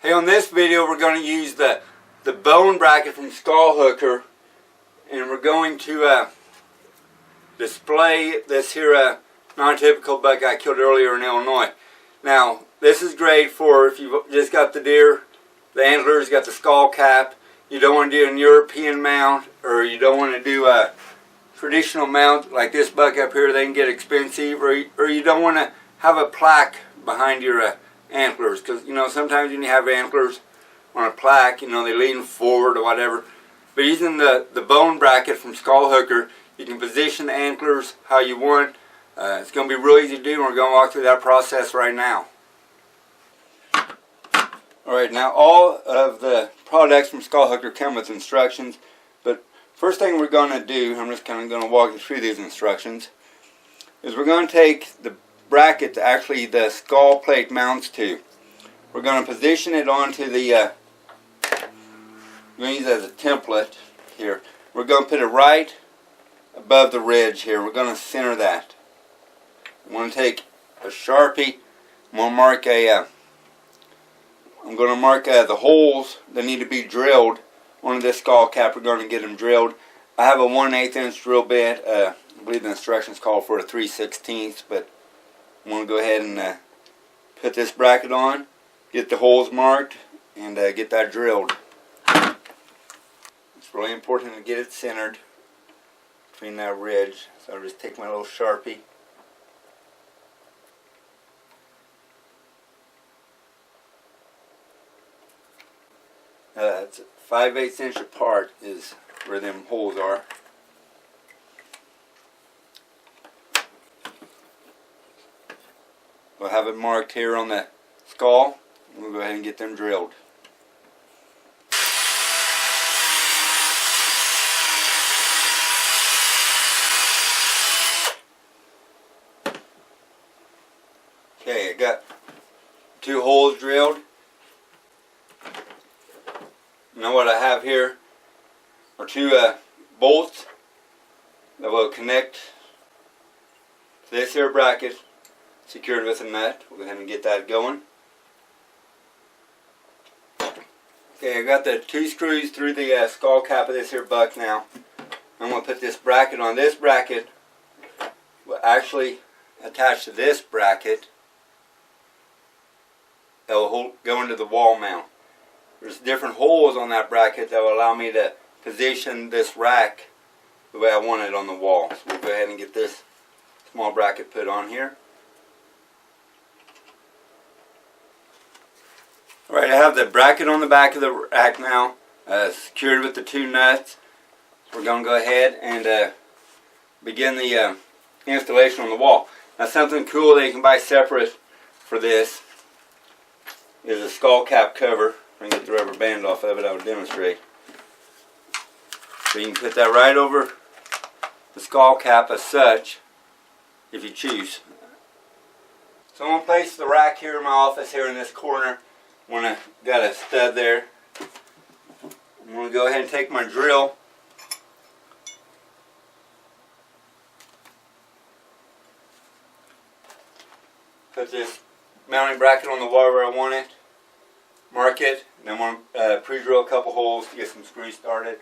Hey, on this video we're going to use the bone bracket from Skull Hooker, and we're going to display this here non-typical buck I killed earlier in Illinois. Now this is great for if you've just got the deer, the antlers, got the skull cap, you don't want to do an European mount, or you don't want to do a traditional mount like this buck up here. They can get expensive, or you don't want to have a plaque behind your antlers, because you know sometimes when you have antlers on a plaque, you know they lean forward or whatever. But using the bone bracket from Skull Hooker, you can position the antlers how you want. It's going to be real easy to do, and we're going to walk through that process right now. Alright, now all of the products from Skull Hooker come with instructions, but first thing we're going to do, I'm just kind of going to walk you through these instructions, is we're going to take the bracket that actually the skull plate mounts to. We're going to position it onto the, we're going to use it as a template here. We're going to put it right above the ridge here. We're going to center that. I'm going to take a Sharpie. I'm going to mark the holes that need to be drilled onto this skull cap. We're going to get them drilled. I have a 1/8 inch drill bit. I believe the instructions call for a 3/16, but I'm going to go ahead and put this bracket on, get the holes marked, and get that drilled. It's really important to get it centered between that ridge. So I'll just take my little Sharpie. It's 5/8 inch apart is where them holes are. We'll have it marked here on the skull. We'll go ahead and get them drilled. Okay, I got 2 holes drilled. Now what I have here are 2 bolts that will connect to this here bracket, secured with a nut. We'll go ahead and get that going. Okay, I got the 2 screws through the skull cap of this here buck now. I'm going to put this bracket on. This bracket will actually attach to this bracket that will go into the wall mount. There's different holes on that bracket that will allow me to position this rack the way I want it on the wall. So we'll go ahead and get this small bracket put on here. Alright, I have the bracket on the back of the rack now, secured with the 2 nuts. So we're going to go ahead and begin the installation on the wall. Now something cool that you can buy separate for this is a skull cap cover. If I can get the rubber band off of it, I will demonstrate. So you can put that right over the skull cap as such, if you choose. So I'm going to place the rack here in my office here in this corner. When I got a stud there, I'm going to go ahead and take my drill. Put this mounting bracket on the wall where I want it. Mark it, and then I'm going to pre-drill a couple holes to get some screws started.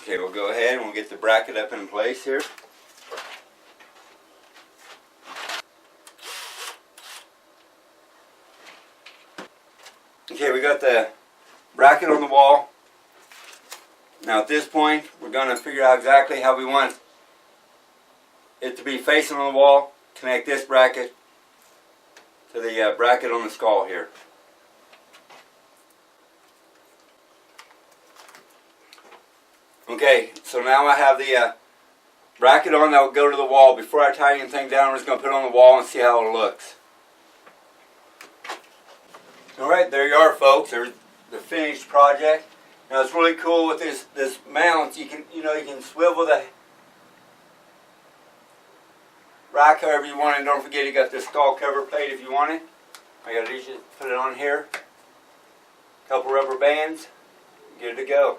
Okay, we'll go ahead and we'll get the bracket up in place here. Okay, we got the bracket on the wall. Now at this point, we're going to figure out exactly how we want it to be facing on the wall. Connect this bracket to the bracket on the skull here. Okay, so now I have the bracket on that will go to the wall. Before I tie anything down, I'm just going to put it on the wall and see how it looks. Alright, there you are, folks. There's the finished project. Now it's really cool with this mount. You can swivel the rack however you want, and don't forget you got this stall cover plate if you want it. I got to just put it on here. Couple rubber bands, good to go.